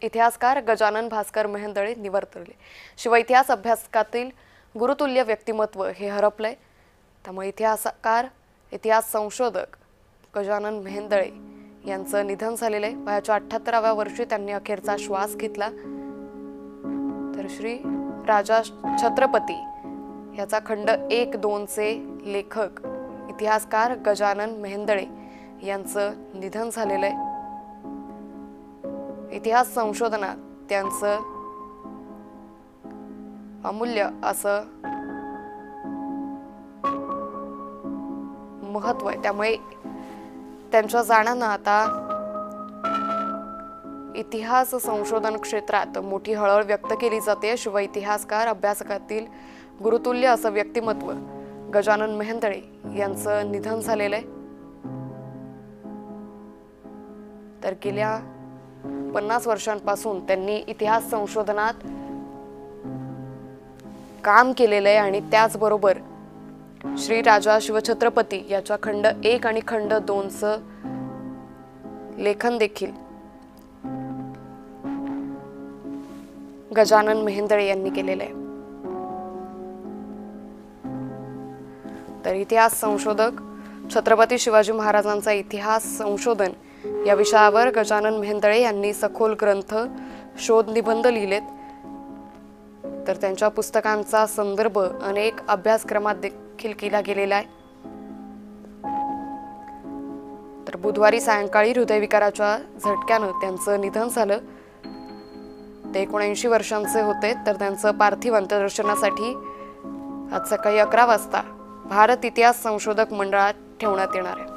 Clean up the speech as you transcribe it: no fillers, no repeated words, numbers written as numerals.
इतिहासकार गजानन भास्कर मेहेंदळे निवर्तले। शिवाय इतिहास अभ्यासकातील गुरुतुल्य व्यक्तिमत्व हे हरपले। त्यामुळे इतिहास संशोधक गजानन मेहेंदळे यांचं निधन झालेले। वयाच्या 78व्या वर्षी त्यांनी अखेरचा श्वास घेतला। तर श्री राजा छत्रपती याचा खंड 1-2 चे लेखक इतिहासकार गजानन मेहेंदळे यांचं निधन झालेलं आहे। इतिहास संशोधनात त्यांचं अमूल्य असं महत्व आहे। त्यामुळे त्यांच्या जाण्यानं आता इतिहास संशोधन क्षेत्रात मोठी हळहळ व्यक्त केली जाते। शिवाय इतिहासकार अभ्यासकातील गुरुतुल्य असं व्यक्तिमत्व गजानन मेहेंदळे यांचं निधन झालेलं आहे। तर गेल्या 50 वर्षांपासून त्यांनी इतिहास संशोधनात काम केलेलं आहे आणि त्याचबरोबर श्री राजा शिवछत्रपती याच्या खंड 1 आणि खंड 2 चं लेखन देखील गजानन मेहेंदळे यांनी केलेलं आहे। तर इतिहास संशोधक छत्रपती शिवाजी महाराजांचा इतिहास संशोधन या विषयावर गजानन मेहेंदळे यांनी सखोल ग्रंथ शोध निबंध लिहिलेत। तर त्यांच्या पुस्तकांचा संदर्भ अनेक अभ्यासक्रमात देखील केला गेलेला आहे। तर बुधवारी सायंकाळी हृदयविकाराच्या झटक्यानं त्यांचं निधन झालं। ते 79 वर्षांचे होते। तर त्यांचं पार्थिव अंत्यदर्शनासाठी आज सकाळी 11 वाजता भारत इतिहास संशोधक मंडळात ठेवण्यात येणार आहे।